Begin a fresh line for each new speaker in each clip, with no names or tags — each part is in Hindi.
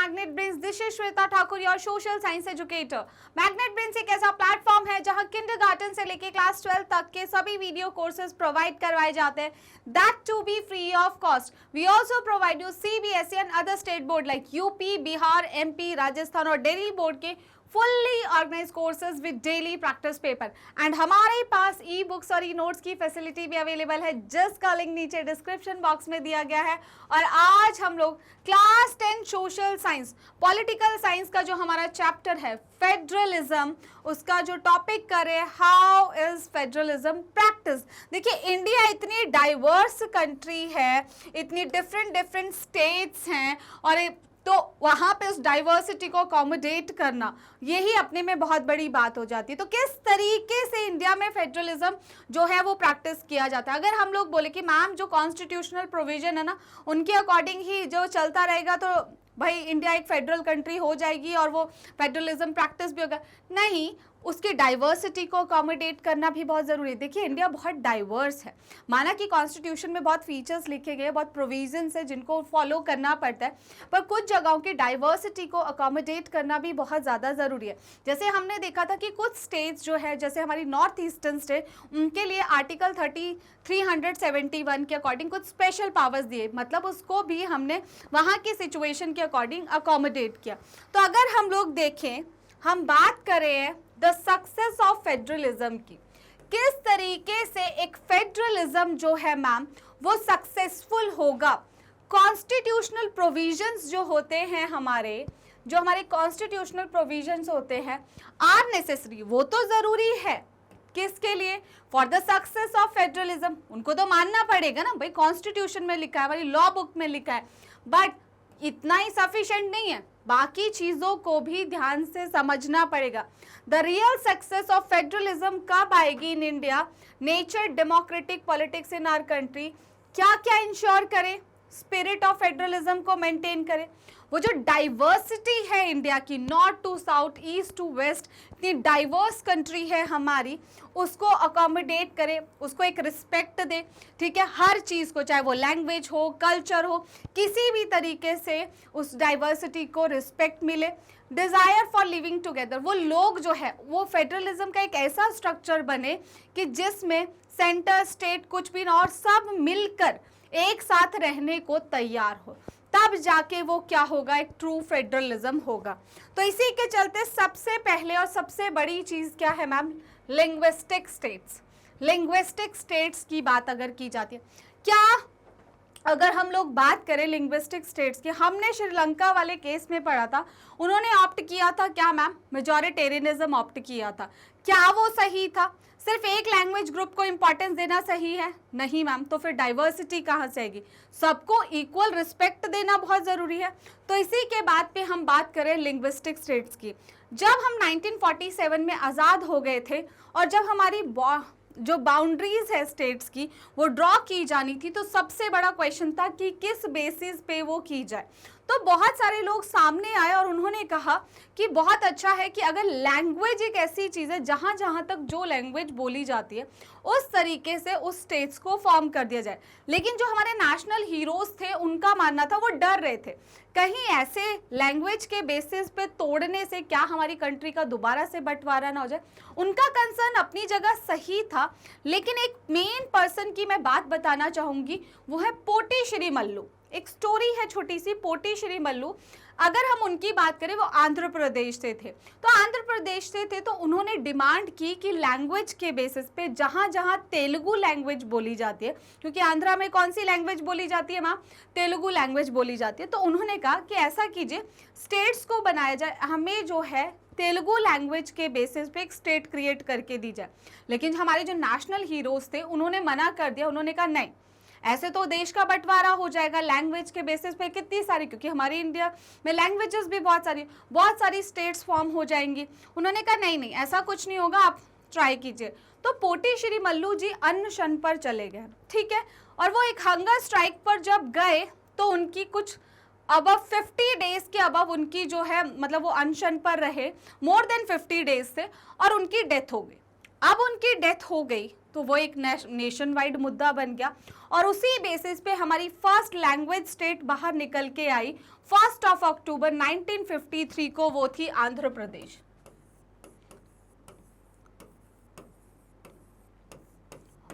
Magnet brains. This is Shweta Thakur, your social science educator. Magnet brains एक ऐसा प्लेटफॉर्म है जहां किंडरगार्टन से लेके क्लास 12 तक के सभी वीडियो कोर्सेज प्रोवाइड करवाए जाते हैं, that to be free of cost. We also provide you CBSE and other state board like UP, Bihar, MP, Rajasthan और दिल्ली बोर्ड के fully organise courses with daily practice paper. And हमारे पास ई बुक्स और ई नोट्स की फैसिलिटी भी अवेलेबल है, जिसका लिंक नीचे डिस्क्रिप्शन बॉक्स में दिया गया है। और आज हम लोग class 10 social science political science का जो हमारा चैप्टर है फेडरलिज्म, उसका जो टॉपिक करे हाउ इज फेडरलिज्म प्रैक्टिस। देखिए इंडिया इतनी डाइवर्स कंट्री है, इतनी डिफरेंट स्टेट्स हैं, और तो वहां पे उस डाइवर्सिटी को अकोमोडेट करना यही अपने में बहुत बड़ी बात हो जाती है। तो किस तरीके से इंडिया में फेडरलिज्म जो है वो प्रैक्टिस किया जाता है। अगर हम लोग बोले कि मैम जो कॉन्स्टिट्यूशनल प्रोविजन है ना उनके अकॉर्डिंग ही जो चलता रहेगा तो भाई इंडिया एक फेडरल कंट्री हो जाएगी और वो फेडरलिज्म प्रैक्टिस भी होगा, नहीं, उसकी डाइवर्सिटी को अकोमोडेट करना भी बहुत ज़रूरी है। देखिए इंडिया बहुत डाइवर्स है, माना कि कॉन्स्टिट्यूशन में बहुत फीचर्स लिखे गए, बहुत प्रोविजंस है जिनको फॉलो करना पड़ता है, पर कुछ जगहों की डाइवर्सिटी को अकोमोडेट करना भी बहुत ज़्यादा ज़रूरी है। जैसे हमने देखा था कि कुछ स्टेट्स जो है, जैसे हमारी नॉर्थ ईस्टर्न स्टेट, उनके लिए आर्टिकल 371 के अकॉर्डिंग कुछ स्पेशल पावर्स दिए, मतलब उसको भी हमने वहाँ की सिचुएशन के अकॉर्डिंग अकोमोडेट किया। तो अगर हम लोग देखें, हम बात करें द सक्सेस ऑफ फेडरलिज्म की, किस तरीके से एक फेडरलिज्म जो है मैम वो सक्सेसफुल होगा। कॉन्स्टिट्यूशनल प्रोविजंस जो होते हैं हमारे, जो हमारे कॉन्स्टिट्यूशनल प्रोविजंस होते हैं आर नेसेसरी, वो तो जरूरी है किसके लिए, for the success of federalism. उनको तो मानना पड़ेगा ना भाई, कॉन्स्टिट्यूशन में लिखा है, हमारी लॉ बुक में लिखा है, बट इतना ही सफिशिएंट नहीं है, बाकी चीजों को भी ध्यान से समझना पड़ेगा। The real success of federalism कब आएगी in India, nature democratic politics in our country क्या क्या इंश्योर करे, स्पिरिट ऑफ फेडरलिज्म को मेंटेन करे, वो जो डाइवर्सिटी है इंडिया की, north to south, east to west, इतनी डाइवर्स कंट्री है हमारी, उसको अकोमोडेट करे, उसको एक रिस्पेक्ट दे, ठीक है, हर चीज़ को, चाहे वो लैंग्वेज हो, कल्चर हो, किसी भी तरीके से उस डाइवर्सिटी को रिस्पेक्ट मिले। डिज़ायर फॉर लिविंग टुगेदर, वो लोग जो है वो फेडरलिज्म का एक ऐसा स्ट्रक्चर बने कि जिसमें सेंटर स्टेट कुछ भी ना और सब मिलकर एक साथ रहने को तैयार हो, तब जाके वो क्या होगा, एक ट्रू फेडरलिज्म होगा। तो इसी के चलते सबसे पहले और सबसे बड़ी चीज़ क्या है ma'am, linguistic states. Linguistic states की बात अगर की जाती है, क्या अगर हम लोग बात करें लिंग्विस्टिक स्टेट्स की, हमने श्रीलंका वाले केस में पढ़ा था, उन्होंने ऑप्ट किया था क्या मैम, मेजॉरिटेरियनिज्म ऑप्ट किया था। क्या वो सही था, सिर्फ एक लैंग्वेज ग्रुप को इंपॉर्टेंस देना सही है, नहीं मैम, तो फिर डाइवर्सिटी कहाँ से आएगी, सबको इक्वल रिस्पेक्ट देना बहुत ज़रूरी है। तो इसी के बाद पे हम बात करें लिंग्विस्टिक स्टेट्स की। जब हम 1947 में आज़ाद हो गए थे और जब हमारी जो बाउंड्रीज है स्टेट्स की वो ड्रॉ की जानी थी, तो सबसे बड़ा क्वेश्चन था कि किस बेसिस पे वो की जाए। तो बहुत सारे लोग सामने आए और उन्होंने कहा कि बहुत अच्छा है कि अगर लैंग्वेज एक ऐसी चीज़ है जहाँ जहाँ तक जो लैंग्वेज बोली जाती है उस तरीके से उस स्टेट्स को फॉर्म कर दिया जाए। लेकिन जो हमारे नेशनल हीरोज थे उनका मानना था, वो डर रहे थे कहीं ऐसे लैंग्वेज के बेसिस पे तोड़ने से क्या हमारी कंट्री का दोबारा से बंटवारा ना हो जाए। उनका कंसर्न अपनी जगह सही था, लेकिन एक मेन पर्सन की मैं बात बताना चाहूँगी, वो है पोटी श्री मल्लू। एक स्टोरी है छोटी सी, पोटी श्री मल्लू। अगर हम उनकी बात करें, वो आंध्र प्रदेश से थे। तो आंध्र प्रदेश से थे तो उन्होंने डिमांड की कि लैंग्वेज के बेसिस पे जहाँ जहाँ तेलुगु लैंग्वेज बोली जाती है, क्योंकि आंध्रा में कौन सी लैंग्वेज बोली जाती है मैम, तेलुगु लैंग्वेज बोली जाती है, तो उन्होंने कहा कि ऐसा कीजिए, स्टेट्स को बनाया जाए, हमें जो है तेलुगु लैंग्वेज के बेसिस पे एक स्टेट क्रिएट करके दी जाए। लेकिन हमारे जो नेशनल हीरोज थे उन्होंने मना कर दिया, उन्होंने कहा नहीं, ऐसे तो देश का बंटवारा हो जाएगा लैंग्वेज के बेसिस पे, कितनी सारी, क्योंकि हमारी इंडिया में लैंग्वेजेस भी बहुत सारी स्टेट्स फॉर्म हो जाएंगी। उन्होंने कहा नहीं नहीं, ऐसा कुछ नहीं होगा, आप ट्राई कीजिए। तो पोटी श्री मल्लू जी अनशन पर चले गए, ठीक है, और वो एक हंगर स्ट्राइक पर जब गए तो उनकी कुछ अबव 50 डेज के अबव उनकी जो है, मतलब वो अनशन पर रहे मोर देन 50 डेज से, और उनकी डेथ हो गई। अब उनकी डेथ हो गई तो वो एक नेशन वाइड मुद्दा बन गया और उसी बेसिस पे हमारी फर्स्ट लैंग्वेज स्टेट बाहर निकल के आई 1 अक्टूबर 1953 को, वो थी आंध्र प्रदेश।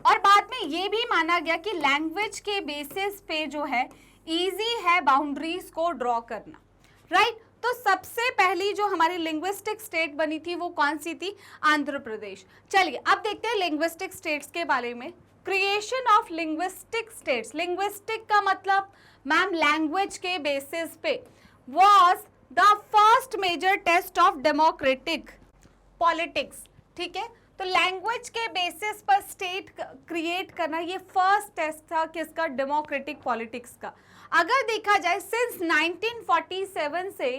और बाद में ये भी माना गया कि लैंग्वेज के बेसिस पे जो है इजी है बाउंड्रीज को ड्रॉ करना, राइट। तो सबसे पहली जो हमारी लिंग्विस्टिक स्टेट बनी थी वो कौन सी थी? आंध्र प्रदेश। चलिए अब देखते हैं लिंग्विस्टिक स्टेट्स के बारे में। Creation of linguistic states, linguistic का मतलब मैम लैंग्वेज के बेसिस पे, was the first major test of democratic politics, ठीक है। तो लैंग्वेज के बेसिस पर स्टेट क्रिएट करना ये फर्स्ट टेस्ट था किसका? डेमोक्रेटिक पॉलिटिक्स का। अगर देखा जाए सिंस 1947 से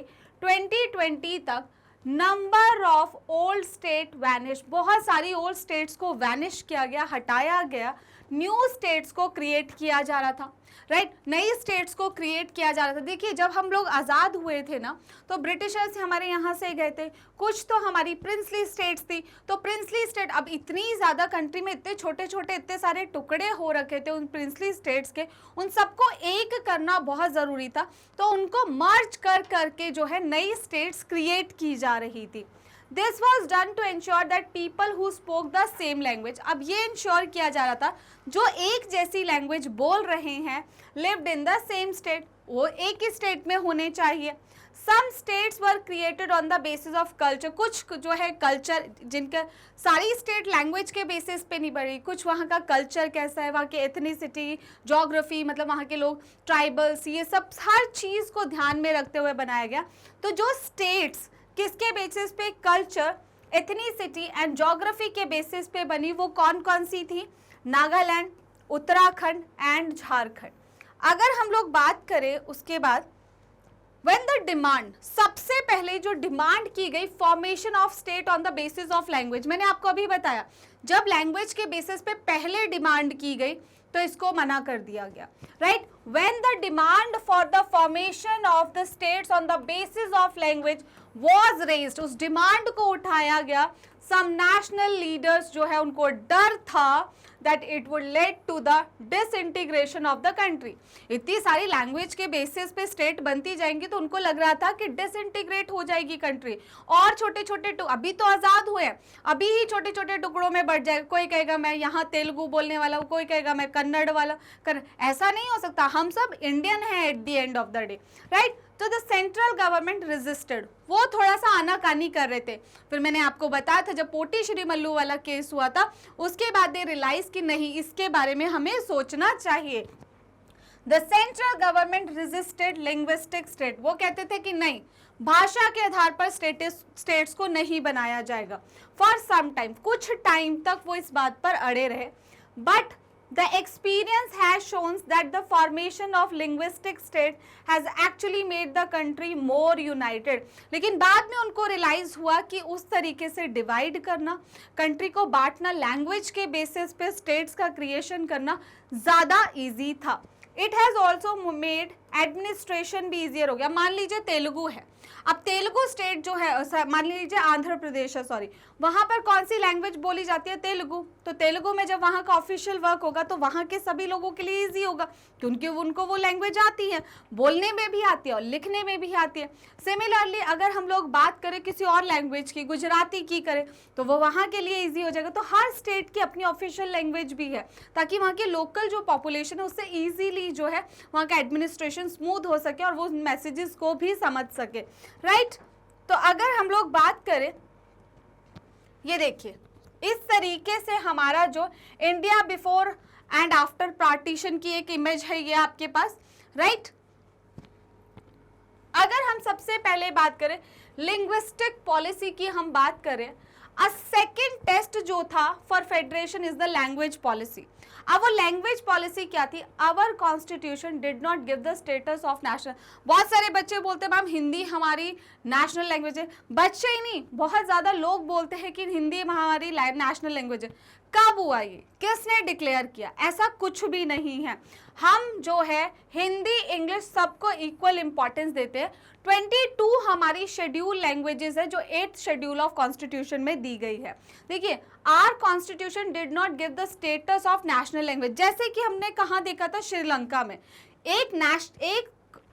2020 तक number of old state vanish, बहुत सारी ओल्ड स्टेट्स को वैनिश किया गया, हटाया गया, न्यू स्टेट्स को क्रिएट किया जा रहा था, राइट। नई स्टेट्स को क्रिएट किया जा रहा था। देखिए जब हम लोग आज़ाद हुए थे ना, तो ब्रिटिशर्स हमारे यहाँ से गए थे, कुछ तो हमारी प्रिंसली स्टेट्स थी, तो प्रिंसली स्टेट, अब इतनी ज़्यादा कंट्री में इतने छोटे छोटे इतने सारे टुकड़े हो रखे थे उन प्रिंसली स्टेट्स के, उन सबको एक करना बहुत ज़रूरी था, तो उनको मर्ज कर करके जो है नई स्टेट्स क्रिएट की जा रही थी। This was done to ensure that people who spoke the same language, अब ये इंश्योर किया जा रहा था जो एक जैसी लैंग्वेज बोल रहे हैं lived in the same state, वो एक ही स्टेट में होने चाहिए। Some states were created on the basis of culture, कुछ जो है कल्चर, जिनका सारी स्टेट लैंग्वेज के बेसिस पे नहीं बढ़ी, कुछ वहाँ का कल्चर कैसा है, वहाँ की एथनिसिटी, जोग्राफी, मतलब वहाँ के लोग ट्राइबल्स, ये सब हर चीज़ को ध्यान में रखते हुए बनाया गया। तो जो स्टेट्स किसके बेसिस पे? कल्चर, एथनिसिटी एंड ज्योग्राफी के बेसिस पे बनी, वो कौन कौन सी थी? नागालैंड, उत्तराखंड एंड झारखंड। अगर हम लोग बात करें उसके बाद व्हेन द डिमांड, सबसे पहले जो डिमांड की गई formation of state on the basis of language, मैंने आपको अभी बताया जब लैंग्वेज के बेसिस पे पहले डिमांड की गई तो इसको मना कर दिया गया, right. When the demand for the formation of the states on the basis of language was raised, उस डिमांड को उठाया गया, some national leaders जो है उनको डर था that it would lead to the disintegration of the country। इतनी सारी लैंग्वेज के बेसिस पे स्टेट बनती जाएंगी तो उनको लग रहा था कि डिसइंटीग्रेट हो जाएगी कंट्री, और छोटे छोटे अभी तो आज़ाद हुए हैं, अभी ही छोटे छोटे टुकड़ों में बढ़ जाएगा। कोई कहेगा मैं यहाँ तेलुगु बोलने वाला हूँ, कोई कहेगा मैं कन्नड़ वाला ऐसा नहीं हो सकता, हम सब इंडियन हैं at the end of the day, right. तो द सेंट्रल गवर्नमेंट रेजिस्टेड, वो थोड़ा सा आनाकानी कर रहे थे। फिर मैंने आपको बताया था जब पोटी श्री मल्लू वाला केस हुआ था, उसके बाद दे रियलाइज कि नहीं, इसके बारे में हमें सोचना चाहिए। The central government resisted linguistic state, वो कहते थे कि नहीं, भाषा के आधार पर स्टेट्स को नहीं बनाया जाएगा। फॉर सम टाइम, कुछ टाइम तक वो इस बात पर अड़े रहे, but the experience has shown that the formation of linguistic state has actually made the country more united। लेकिन बाद में उनको रियलाइज हुआ कि उस तरीके से डिवाइड करना, कंट्री को बांटना, लैंग्वेज के बेसिस पे स्टेट्स का क्रिएशन करना ज़्यादा इजी था। It has also made administration भी ईजियर हो गया। मान लीजिए तेलुगु है, अब तेलुगु स्टेट जो है, मान लीजिए आंध्र प्रदेश है, सॉरी, वहाँ पर कौन सी लैंग्वेज बोली जाती है? तेलुगु। तो तेलुगु में जब वहाँ का ऑफिशियल वर्क होगा तो वहाँ के सभी लोगों के लिए इजी होगा, क्योंकि उनको वो लैंग्वेज आती है, बोलने में भी आती है और लिखने में भी आती है। सिमिलरली अगर हम लोग बात करें किसी और लैंग्वेज की, गुजराती की करें, तो वो वहाँ के लिए ईजी हो जाएगा। तो हर स्टेट की अपनी ऑफिशियल लैंग्वेज भी है, ताकि वहाँ के लोकल जो पॉपुलेशन है उससे ईजीली जो है वहाँ का एडमिनिस्ट्रेशन स्मूथ हो सके और वो मैसेजेस को भी समझ सके, राइट। तो अगर हम लोग बात करें, ये देखिए इस तरीके से हमारा जो India before and after partition की एक इमेज है ये आपके पास, राइट। अगर हम सबसे पहले बात करें लिंग्विस्टिक पॉलिसी की, हम बात करें, अ सेकेंड टेस्ट जो था for federation is the language policy. अब वो लैंग्वेज पॉलिसी क्या थी? Our constitution did not give the status of national. बहुत सारे बच्चे बोलते हैं मैम हिंदी हमारी नेशनल लैंग्वेज है, बच्चे ही नहीं बहुत ज़्यादा लोग बोलते हैं कि हिंदी हमारी नेशनल लैंग्वेज है। कब हुआ ये, किसने डिक्लेयर किया? ऐसा कुछ भी नहीं है। हम जो है हिंदी इंग्लिश सबको इक्वल इंपॉर्टेंस देते हैं। 22 हमारी शेड्यूल लैंग्वेजेस है जो 8th शेड्यूल ऑफ कॉन्स्टिट्यूशन में दी गई है। देखिए, our constitution did not give the status of national language, जैसे कि हमने कहाँ देखा था, श्रीलंका में एक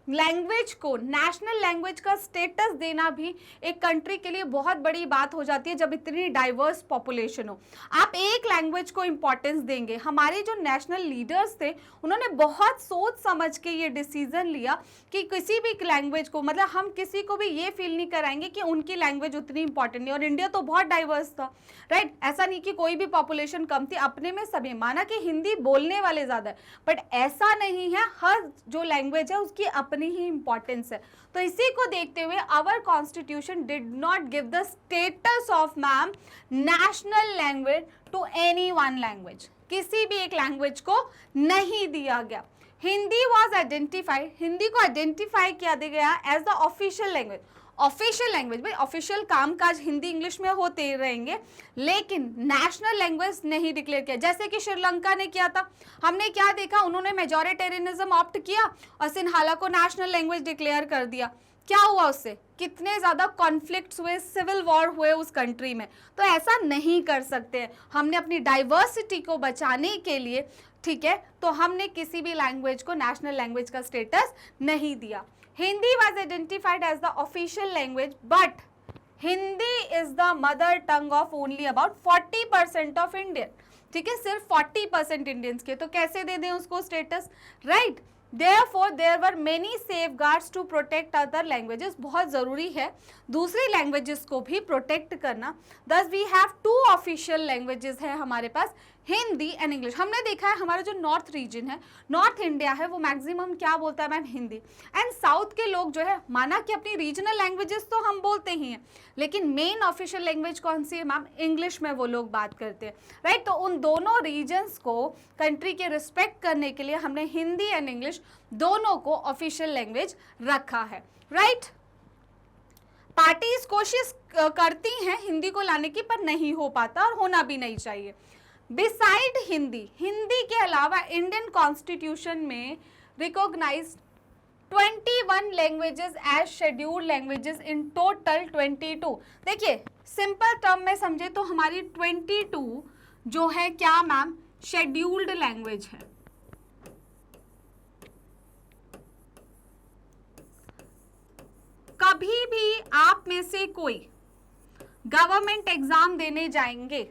लैंग्वेज को नेशनल लैंग्वेज का स्टेटस देना भी एक कंट्री के लिए बहुत बड़ी बात हो जाती है जब इतनी डाइवर्स पॉपुलेशन हो। आप एक लैंग्वेज को इंपॉर्टेंस देंगे। हमारे जो नेशनल लीडर्स थे उन्होंने बहुत सोच समझ के ये डिसीजन लिया कि किसी भी लैंग्वेज को, मतलब हम किसी को भी ये फील नहीं कराएंगे कि उनकी लैंग्वेज उतनी इंपॉर्टेंट नहीं। और इंडिया तो बहुत डाइवर्स था, राइट? ऐसा नहीं कि कोई भी पॉपुलेशन कम थी, अपने में सभी, माना कि हिंदी बोलने वाले ज्यादा है, बट ऐसा नहीं है। हर जो लैंग्वेज है उसकी अपनी ही इंपॉर्टेंस है। तो इसी को देखते हुए our constitution did not give the status of ma'am national language to any one language, किसी भी एक लैंग्वेज को नहीं दिया गया। हिंदी वॉज आइडेंटिफाइड, हिंदी को आइडेंटिफाई किया गया as the official language. Official language, भाई ऑफिशियल कामकाज हिंदी इंग्लिश में होते ही रहेंगे, लेकिन नेशनल लैंग्वेज नहीं डिक्लेयर किया, जैसे कि श्रीलंका ने किया था। हमने क्या देखा, उन्होंने मेजॉरिटेरियनिज्म ऑप्ट किया और सिन्हाला को नेशनल लैंग्वेज डिक्लेयर कर दिया। क्या हुआ उससे? कितने ज्यादा कॉन्फ्लिक्ट्स हुए, सिविल वॉर हुए उस कंट्री में। तो ऐसा नहीं कर सकते हैं। हमने अपनी डाइवर्सिटी को बचाने के लिए, ठीक है, तो हमने किसी भी लैंग्वेज को नेशनल लैंग्वेज का स्टेटस नहीं दिया। Hindi was identified as the official language, but Hindi is the mother tongue of only about 40% of Indian. ठीक है, सिर्फ 40% इंडियंस के, तो कैसे दे दें उसको status, right? Therefore, there were many safeguards to protect other languages. बहुत ज़रूरी है दूसरी लैंग्वेजेस को भी प्रोटेक्ट करना। Thus, we have 2 official languages है हमारे पास, हिंदी एंड इंग्लिश। हमने देखा है हमारा जो नॉर्थ रीजन है, नॉर्थ इंडिया है, वो मैक्सिमम क्या बोलता है मैम? हिंदी। एंड साउथ के लोग जो है, माना कि अपनी रीजनल लैंग्वेजेस तो हम बोलते ही हैं, लेकिन मेन ऑफिशियल लैंग्वेज कौन सी है मैम? इंग्लिश में वो लोग बात करते हैं, राइट? तो उन दोनों रीजन्स को कंट्री के रिस्पेक्ट करने के लिए हमने हिंदी एंड इंग्लिश दोनों को ऑफिशियल लैंग्वेज रखा है, राइट? पार्टीज कोशिश करती हैं हिंदी को लाने की, पर नहीं हो पाता और होना भी नहीं चाहिए। बिसाइड हिंदी, हिंदी के अलावा इंडियन कॉन्स्टिट्यूशन में recognised 21 languages as scheduled languages, in total 22। देखिए, सिंपल टर्म में समझे तो हमारी 22 जो है क्या मैम? शेड्यूल्ड लैंग्वेज है। कभी भी आप में से कोई गवर्नमेंट एग्जाम देने जाएंगे,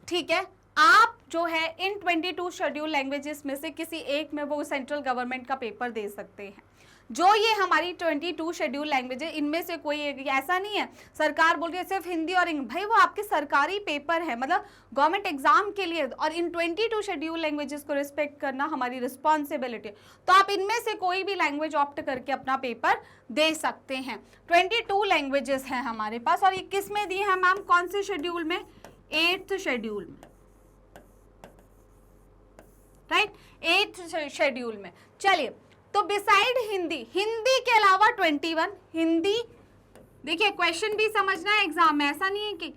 ठीक है, आप जो है इन 22 शेड्यूल लैंग्वेजेस में से किसी एक में वो सेंट्रल गवर्नमेंट का पेपर दे सकते हैं। जो ये हमारी 22 शेड्यूल लैंग्वेज है, इनमें से कोई एक, ऐसा नहीं है सरकार बोल रही है सिर्फ हिंदी और इंग्लिश, भाई वो आपके सरकारी पेपर है, मतलब गवर्नमेंट एग्जाम के लिए, और इन 22 शेड्यूल लैंग्वेजेस को रिस्पेक्ट करना हमारी रिस्पॉन्सिबिलिटी। तो आप इनमें से कोई भी लैंग्वेज ऑप्ट करके अपना पेपर दे सकते हैं। 22 लैंग्वेजेस हैं हमारे पास, और ये किस में दी है मैम? कौन से शेड्यूल में? 8th शेड्यूल में, राइट? 8th शेड्यूल में। चलिए, तो बिसाइड हिंदी, हिंदी के अलावा 21, हिंदी, देखिए क्वेश्चन भी समझना है एग्जाम में, ऐसा नहीं है कि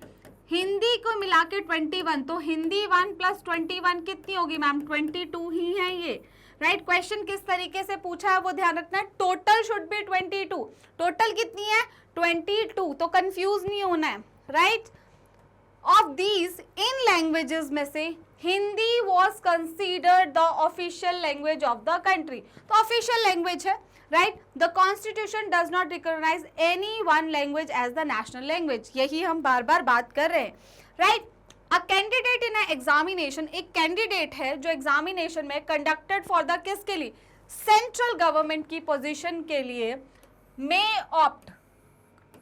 हिंदी को मिला के 21, तो हिंदी 1 + 21 कितनी होगी मैम? 22 ही है ये, राइट? क्वेश्चन किस तरीके से पूछा है वो ध्यान रखना है। टोटल शुड बी 22, टोटल कितनी है? 22, तो कंफ्यूज नहीं होना है, right? Of these, in languages में से Hindi was considered the official language of the country, तो ऑफिशियल लैंग्वेज है, right? The constitution does not recognise any one language as the national language, यही हम बार बार बात कर रहे हैं, right? A candidate in examination, एक कैंडिडेट है जो एग्जामिनेशन में कंडक्टेड फॉर द किसके लिए? सेंट्रल गवर्नमेंट की पोजीशन के लिए, may opt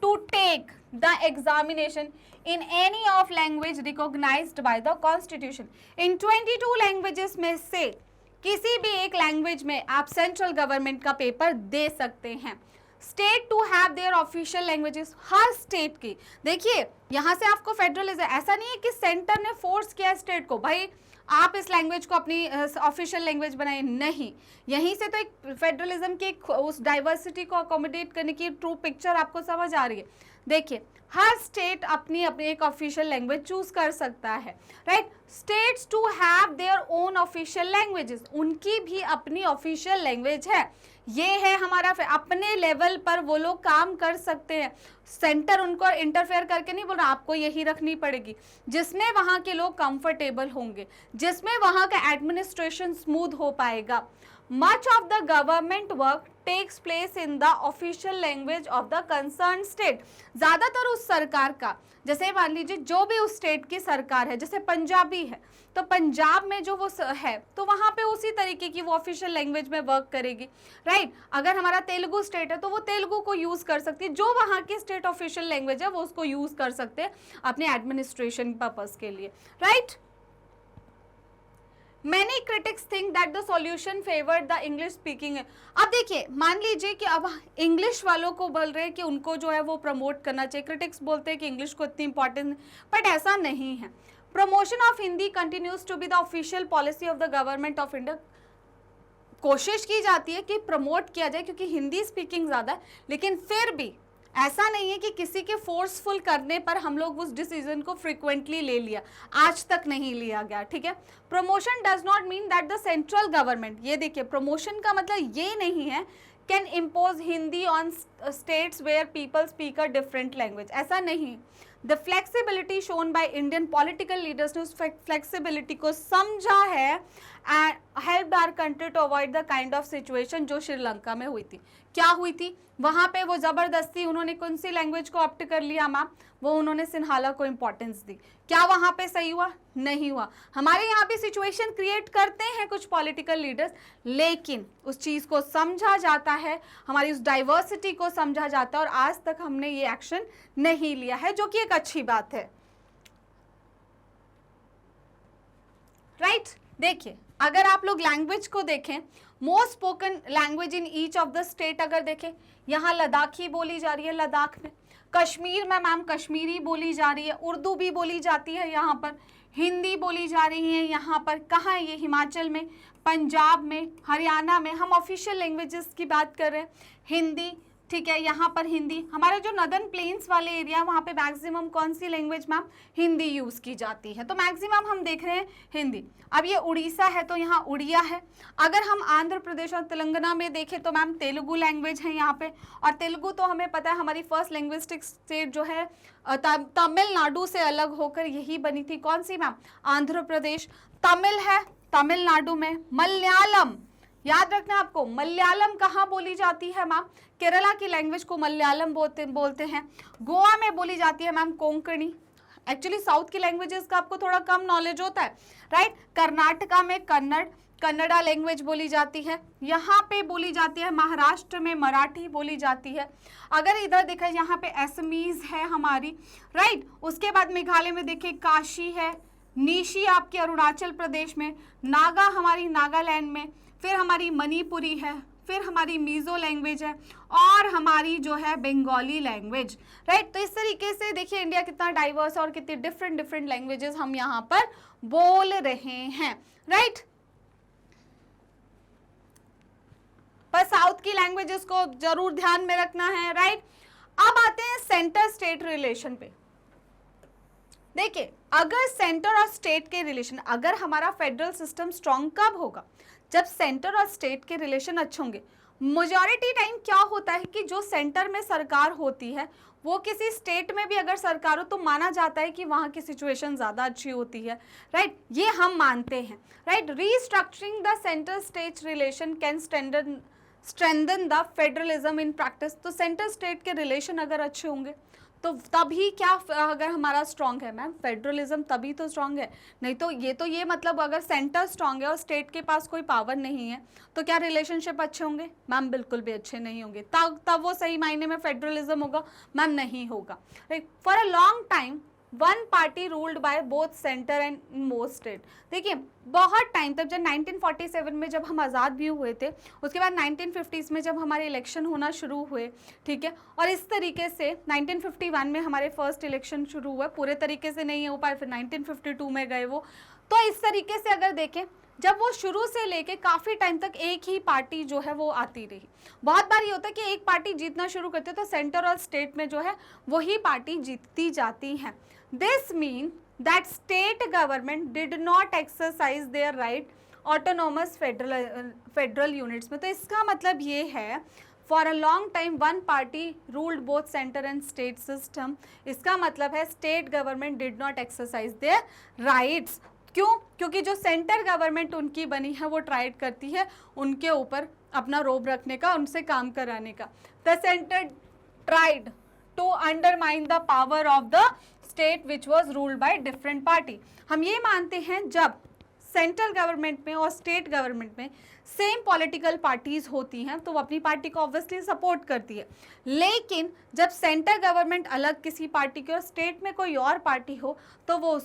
to take the examination in any of language recognized by the constitution। इन 22 लैंग्वेजेस में से किसी भी एक लैंग्वेज में आप सेंट्रल गवर्नमेंट का पेपर दे सकते हैं। State to have their official languages, हर स्टेट की, देखिए यहाँ से आपको फेडरलिज्म, ऐसा नहीं है कि सेंटर ने फोर्स किया स्टेट को, भाई आप इस लैंग्वेज को अपनी ऑफिशियल लैंग्वेज बनाए, नहीं। यहीं से तो एक फेडरलिज्म की उस डाइवर्सिटी को अकोमोडेट करने की ट्रू पिक्चर आपको समझ आ रही है। देखिए, हर स्टेट अपनी अपनी एक ऑफिशियल लैंग्वेज चूज कर सकता है, right. States to have their own official languages, उनकी भी अपनी ऑफिशियल लैंग्वेज है। ये है हमारा, अपने लेवल पर वो लोग काम कर सकते हैं। सेंटर उनको इंटरफेयर करके नहीं बोल रहा आपको यही रखनी पड़ेगी, जिसमें वहां के लोग कंफर्टेबल होंगे, जिसमें वहां का एडमिनिस्ट्रेशन स्मूथ हो पाएगा। Much of the government work takes place in the official language of the concerned state। ज़्यादातर उस सरकार का, जैसे मान लीजिए जो भी उस स्टेट की सरकार है, जैसे पंजाबी है तो पंजाब में जो वो है तो वहाँ पे उसी तरीके की वो ऑफिशियल लैंग्वेज में वर्क करेगी, राइट। अगर हमारा तेलुगु स्टेट है तो वो तेलुगु को यूज़ कर सकती है, जो वहाँ की स्टेट ऑफिशियल लैंग्वेज है वो उसको यूज़ कर सकते हैं अपने एडमिनिस्ट्रेशन पर्पज़ के लिए, right. Many critics think that the solution favored the English speaking। अब देखिए, मान लीजिए कि अब इंग्लिश वालों को बोल रहे हैं कि उनको जो है वो प्रमोट करना चाहिए, क्रिटिक्स बोलते हैं कि इंग्लिश को इतनी इंपॉर्टेंट, बट ऐसा नहीं है। Promotion of Hindi continues to be the official policy of the government of India. कोशिश की जाती है कि प्रमोट किया जाए क्योंकि हिंदी स्पीकिंग ज़्यादा है, लेकिन फिर भी ऐसा नहीं है कि किसी के फोर्सफुल करने पर हम लोग उस डिसीजन को फ्रिक्वेंटली ले लिया, आज तक नहीं लिया गया, ठीक है। Promotion does not mean that the central government, ये देखिए प्रमोशन का मतलब ये नहीं है can impose Hindi on states where people speak a different language, ऐसा नहीं। The flexibility shown by Indian political leaders ने उस फ्लेक्सिबिलिटी को समझा है and help our country to avoid the kind of situation जो श्रीलंका में हुई थी। क्या हुई थी वहाँ पे, वो ज़बरदस्ती उन्होंने कौन सी लैंग्वेज को ऑप्ट कर लिया मैम, वो उन्होंने सिन्हाला को इम्पोर्टेंस दी। क्या वहाँ पे सही हुआ? नहीं हुआ। हमारे यहाँ पे सिचुएशन क्रिएट करते हैं कुछ पॉलिटिकल लीडर्स, लेकिन उस चीज़ को समझा जाता है, हमारी उस डाइवर्सिटी को समझा जाता है और आज तक हमने ये एक्शन नहीं लिया है, जो कि एक अच्छी बात है, राइट। देखिए, अगर आप लोग लैंग्वेज को देखें, most spoken language in each of the state अगर देखें, यहाँ लद्दाखी बोली जा रही है लद्दाख में, कश्मीर में मैम कश्मीरी बोली जा रही है, उर्दू भी बोली जाती है यहाँ पर, हिंदी बोली जा रही है यहाँ पर, कहाँ है ये, हिमाचल में, पंजाब में, हरियाणा में। हम ऑफिशियल लैंग्वेजेस की बात कर रहे हैं, हिंदी, ठीक है, यहाँ पर हिंदी। हमारे जो नदर्न प्लेन्स वाले एरिया वहाँ पे मैक्सिमम कौन सी लैंग्वेज मैम, हिंदी यूज़ की जाती है, तो मैक्सिमम हम देख रहे हैं हिंदी। अब ये उड़ीसा है तो यहाँ उड़िया है। अगर हम आंध्र प्रदेश और तेलंगाना में देखें तो मैम तेलुगु लैंग्वेज है यहाँ पे, और तेलुगु तो हमें पता है हमारी फर्स्ट लैंग्विस्टिक स्टेट जो है तमिलनाडु से अलग होकर यही बनी थी। कौन सी मैम? आंध्र प्रदेश। तमिल है तमिलनाडु में। मलयालम, याद रखना आपको, मलयालम कहाँ बोली जाती है मैम? केरला की लैंग्वेज को मलयालम बोलते हैं। गोवा में बोली जाती है मैम कोंकणी। एक्चुअली साउथ की लैंग्वेजेस का आपको थोड़ा कम नॉलेज होता है, राइट। कर्नाटका में कन्नड़ा लैंग्वेज बोली जाती है। यहाँ पे बोली जाती है, महाराष्ट्र में मराठी बोली जाती है। अगर इधर देखा यहाँ पे असमीज है हमारी, राइट। उसके बाद मेघालय में देखिए काशी है, निशी आपके अरुणाचल प्रदेश में, नागा हमारी नागालैंड में, फिर हमारी मणिपुरी है, फिर हमारी मीज़ो लैंग्वेज है, और हमारी जो है बंगाली लैंग्वेज, राइट। तो इस तरीके से देखिए इंडिया कितना डाइवर्स और कितनी डिफरेंट लैंग्वेजेस हम यहाँ पर बोल रहे हैं, राइट। पर साउथ की लैंग्वेजेस को जरूर ध्यान में रखना है, राइट। अब आते हैं सेंटर स्टेट रिलेशन पे। देखिए, अगर सेंटर और स्टेट के रिलेशन, अगर हमारा फेडरल सिस्टम स्ट्रॉन्ग कब होगा? जब सेंटर और स्टेट के रिलेशन अच्छे होंगे। मेजॉरिटी टाइम क्या होता है कि जो सेंटर में सरकार होती है वो किसी स्टेट में भी अगर सरकार हो तो माना जाता है कि वहाँ की सिचुएशन ज़्यादा अच्छी होती है, राइट। ये हम मानते हैं, right. Restructuring the centre state relation can strengthen the federalism in practice. तो सेंटर स्टेट के रिलेशन अगर अच्छे होंगे तो तभी क्या, अगर हमारा स्ट्रांग है मैम फेडरलिज्म, तभी तो स्ट्रांग है। नहीं तो ये मतलब अगर सेंटर स्ट्रांग है और स्टेट के पास कोई पावर नहीं है तो क्या रिलेशनशिप अच्छे होंगे मैम? बिल्कुल भी अच्छे नहीं होंगे। तब वो सही मायने में फेडरलिज्म होगा मैम? नहीं होगा। For a long time one party ruled by both centre and most state. देखिए बहुत टाइम तक, जब 1947 में जब हम आज़ाद भी हुए थे, उसके बाद 1950s में जब हमारे इलेक्शन होना शुरू हुए, ठीक है, और इस तरीके से 1951 में हमारे फर्स्ट इलेक्शन शुरू हुआ, पूरे तरीके से नहीं हो पाए, फिर 1952 में गए वो, तो इस तरीके से अगर देखें, जब वो शुरू से लेके काफी टाइम तक एक ही पार्टी जो है वो आती रही। बहुत बार ये होता है कि एक पार्टी जीतना शुरू करते तो सेंटर और स्टेट में जो है वही पार्टी जीतती जाती है। This mean that state government did not exercise their right autonomous federal units में। तो इसका मतलब ये है for a long time one party ruled both centre and state system. इसका मतलब है state government did not exercise their rights. क्यों? क्योंकि जो सेंटर गवर्नमेंट उनकी बनी है वो ट्राइड करती है उनके ऊपर अपना रोब रखने का, उनसे काम कराने का। The centre tried to undermine the power of the state which was ruled by different party. हम ये मानते हैं जब सेंट्रल गवर्नमेंट में और स्टेट गवर्नमेंट में सेम पॉलिटिकल पार्टीज होती हैं तो वो अपनी पार्टी को ऑब्वियसली सपोर्ट करती है, लेकिन जब सेंटर गवर्नमेंट अलग किसी पार्टी की और स्टेट में कोई और पार्टी हो तो वो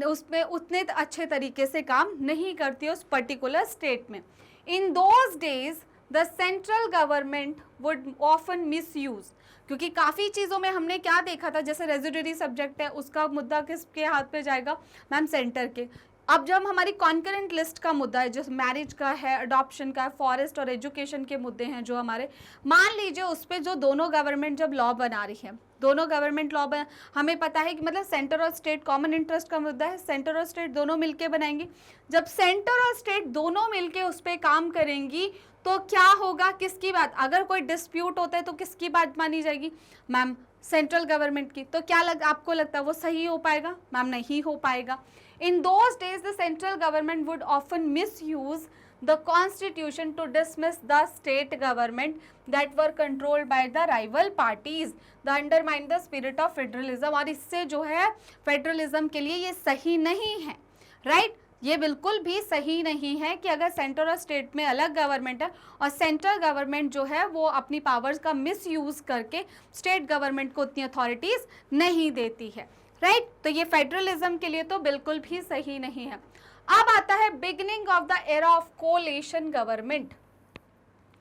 उसमें उतने अच्छे तरीके से काम नहीं करती उस पर्टिकुलर स्टेट में। In those days the central government would often misuse, क्योंकि काफ़ी चीज़ों में हमने क्या देखा था, जैसे रेजिडरी सब्जेक्ट है उसका मुद्दा किसके हाथ पे जाएगा? मैम सेंटर के। अब जब हमारी कॉन्करेंट लिस्ट का मुद्दा है, जो मैरिज का है, अडॉप्शन का है, फॉरेस्ट और एजुकेशन के मुद्दे हैं जो हमारे, मान लीजिए उस पर जो दोनों गवर्नमेंट जब लॉ बना रही है, दोनों गवर्नमेंट लॉ हमें पता है कि मतलब सेंटर और स्टेट कॉमन इंटरेस्ट का मुद्दा है, सेंटर और स्टेट दोनों मिलके बनाएंगी। जब सेंटर और स्टेट दोनों मिलके उस पर काम करेंगी तो क्या होगा? किसकी बात? अगर कोई डिस्प्यूट होता है तो किसकी बात मानी जाएगी? मैम सेंट्रल गवर्नमेंट की। तो क्या आपको लगता है वो सही हो पाएगा? मैम नहीं हो पाएगा। In those days, the central government would often misuse the constitution to dismiss the state government that were controlled by the rival parties, the undermine the spirit of federalism। और इससे जो है फेडरलिज्म के लिए ये सही नहीं है, राइट? ये बिल्कुल भी सही नहीं है कि अगर सेंटर और स्टेट में अलग गवर्नमेंट है और सेंट्रल गवर्नमेंट जो है वो अपनी पावर्स का मिसयूज करके स्टेट गवर्नमेंट को उतनी अथॉरिटीज नहीं देती है, राइट? तो ये फेडरलिज्म के लिए तो बिल्कुल भी सही नहीं है। अब आता है beginning of the era of coalition government.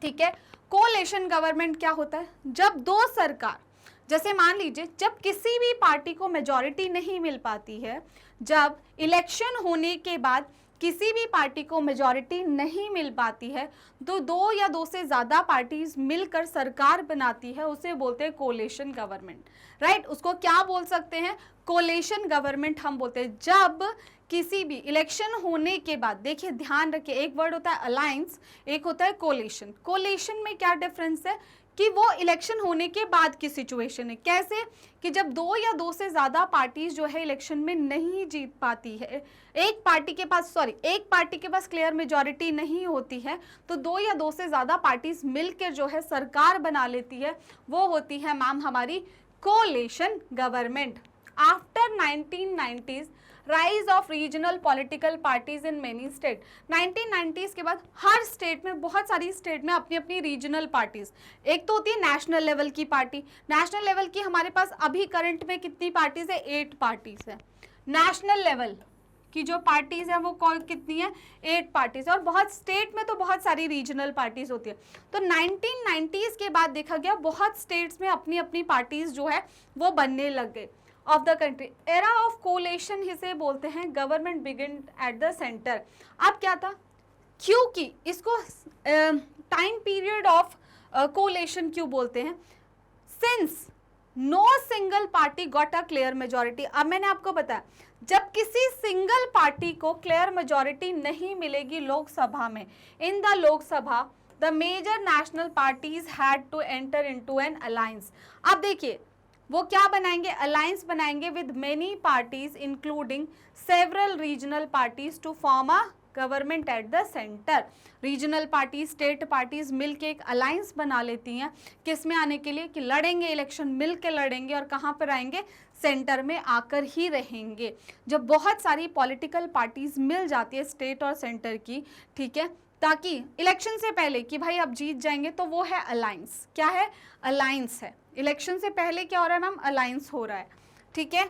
ठीक है, कोलेशन गवर्नमेंट क्या होता है? जब दो सरकार, जैसे मान लीजिए जब किसी भी पार्टी को मेजॉरिटी नहीं मिल पाती है, जब इलेक्शन होने के बाद किसी भी पार्टी को मेजॉरिटी नहीं मिल पाती है तो दो या दो से ज़्यादा पार्टीज मिलकर सरकार बनाती है, उसे बोलते हैं कोलेशन गवर्नमेंट, राइट? उसको क्या बोल सकते हैं? कोलेशन गवर्नमेंट हम बोलते हैं। जब किसी भी इलेक्शन होने के बाद, देखिए ध्यान रखिए, एक वर्ड होता है अलायंस, एक होता है कोलेशन। कोलेशन में क्या डिफरेंस है कि वो इलेक्शन होने के बाद की सिचुएशन है। कैसे? कि जब दो या दो से ज़्यादा पार्टीज जो है इलेक्शन में नहीं जीत पाती है, एक पार्टी के पास क्लियर मेजॉरिटी नहीं होती है, तो दो या दो से ज़्यादा पार्टीज मिलकर जो है सरकार बना लेती है, वो होती है मैम हमारी coalition government. After 1990s rise of regional political parties in many state. 1990s के बाद हर स्टेट में, बहुत सारी स्टेट में अपनी अपनी रीजनल पार्टीज, एक तो होती है नेशनल लेवल की पार्टी। नेशनल लेवल की हमारे पास अभी करंट में कितनी पार्टीज है? 8 पार्टीज है। नेशनल लेवल की जो पार्टीज है वो कितनी है? 8 पार्टीज। और बहुत स्टेट में तो बहुत सारी रीजनल पार्टीज होती है। तो 1990s के बाद देखा गया बहुत स्टेट्स में अपनी अपनी पार्टीज जो है वो बनने लग गए of the country. Era of coalition इसे बोलते हैं, government begin eight the centre. अब क्या था? क्योंकि इसको टाइम पीरियड ऑफ कोलेशन क्यों बोलते हैं? Since no single party got a clear majority. अब मैंने आपको बताया जब किसी सिंगल पार्टी को क्लियर मेजॉरिटी नहीं मिलेगी लोकसभा में, in the Lok Sabha the major national parties had to enter into an alliance. अब देखिए वो क्या बनाएंगे? अलायंस बनाएंगे with many parties including several regional parties to form a government at the centre. Regional parties, state parties मिलके एक अलायंस बना लेती हैं, किस में आने के लिए? कि लड़ेंगे इलेक्शन, मिल के लड़ेंगे और कहाँ पर आएंगे? सेंटर में आकर ही रहेंगे। जब बहुत सारी पॉलिटिकल पार्टीज मिल जाती है स्टेट और सेंटर की, ठीक है, ताकि इलेक्शन से पहले कि भाई अब जीत जाएंगे, तो वो है अलायंस। क्या है? अलायंस है। इलेक्शन से पहले क्या हो रहा है मैम? अलायंस हो रहा है, ठीक है।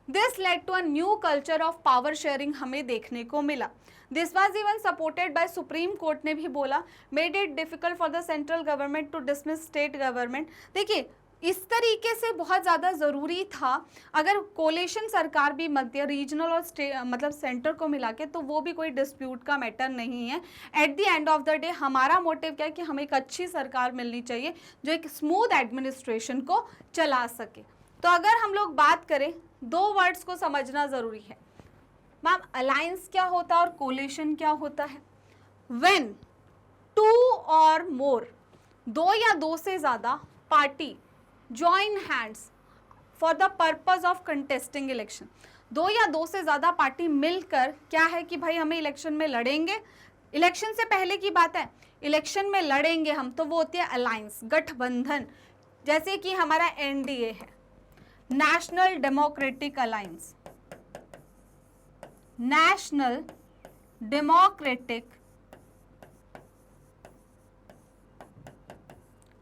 This led to a new culture of power sharing हमें देखने को मिला। This was even supported by Supreme Court ने भी बोला, made it difficult for the central government to dismiss state government. देखिए इस तरीके से बहुत ज़्यादा ज़रूरी था। अगर कोलेशन सरकार भी मध्य रीजनल और मतलब सेंटर को मिला के, तो वो भी कोई डिस्प्यूट का मैटर नहीं है। At the end of the day हमारा मोटिव क्या है कि हमें एक अच्छी सरकार मिलनी चाहिए जो एक स्मूथ एडमिनिस्ट्रेशन को चला सके। तो अगर हम लोग बात करें, दो वर्ड्स को समझना ज़रूरी है। मैम, अलायंस क्या होता है और कोलेशन क्या होता है? व्हेन टू और मोर, दो या दो से ज़्यादा party join hands for the purpose of contesting election, दो या दो से ज़्यादा पार्टी मिलकर क्या है कि भाई हमें इलेक्शन में लड़ेंगे, इलेक्शन से पहले की बात है, इलेक्शन में लड़ेंगे हम, तो वो होती है अलायंस, गठबंधन। जैसे कि हमारा एनडीए है, national democratic alliance, national democratic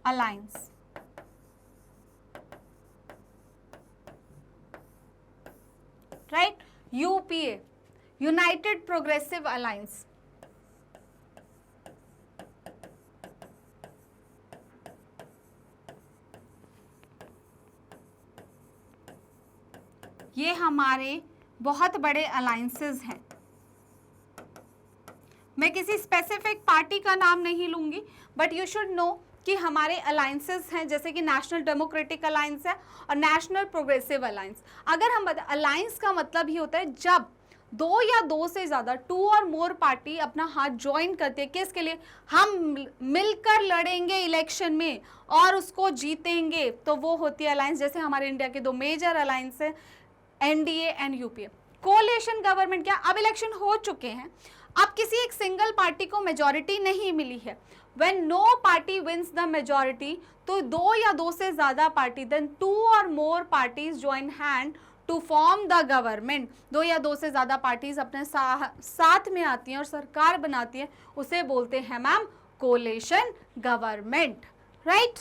alliance, right? UPA, United progressive alliance, ये हमारे बहुत बड़े अलायंसेस हैं। मैं किसी स्पेसिफिक पार्टी का नाम नहीं लूंगी, बट यू शुड नो कि हमारे अलायंसेस हैं, जैसे कि नेशनल डेमोक्रेटिक अलायंस है और नेशनल प्रोग्रेसिव अलायंस। अगर हम अलायंस का मतलब ही होता है जब दो या दो से ज़्यादा, टू और मोर पार्टी अपना हाथ ज्वाइन करते हैं, किसके लिए? हम मिलकर लड़ेंगे इलेक्शन में और उसको जीतेंगे, तो वो होती है अलायंस। जैसे हमारे इंडिया के दो मेजर अलायंस है, NDA and UPA. Coalition government क्या? अब इलेक्शन हो चुके हैं, अब किसी एक सिंगल पार्टी को मेजॉरिटी नहीं मिली है। When no party wins the majority, तो दो या दो से ज्यादा पार्टी, देन टू और more parties join hand to form the government, दो या दो से ज्यादा पार्टीज अपने साथ में आती हैं और सरकार बनाती है, उसे बोलते हैं मैम कोलिशन गवर्नमेंट, राइट?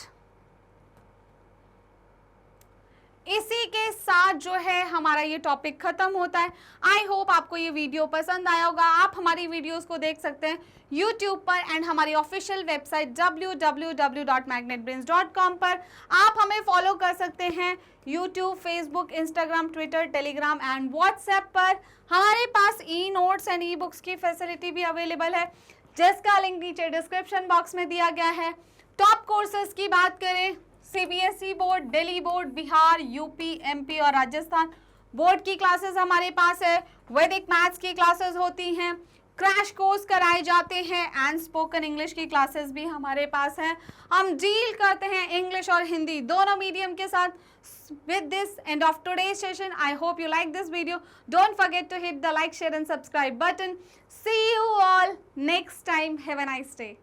इसी के साथ जो है हमारा ये टॉपिक खत्म होता है। आई होप आपको ये वीडियो पसंद आया होगा। आप हमारी वीडियोस को देख सकते हैं यूट्यूब पर एंड हमारी ऑफिशियल वेबसाइट www.magnetbrains.com पर। आप हमें फॉलो कर सकते हैं YouTube, Facebook, Instagram, Twitter, Telegram and WhatsApp पर। हमारे पास e notes and e books की फैसिलिटी भी अवेलेबल है, जिसका लिंक नीचे डिस्क्रिप्शन बॉक्स में दिया गया है। टॉप कोर्सेज की बात करें, CBSE board, Delhi board, Bihar, UP, MP और राजस्थान बोर्ड की क्लासेस हमारे पास है। वैदिक मैथ्स की क्लासेस होती हैं, क्रैश कोर्स कराए जाते हैं एंड स्पोकन इंग्लिश की क्लासेस भी हमारे पास हैं। हम डील करते हैं इंग्लिश और हिंदी दोनों मीडियम के साथ। With this end of today's session, I hope you like this video. Don't forget to hit the like, share and subscribe button. See you all next time. Have a nice day.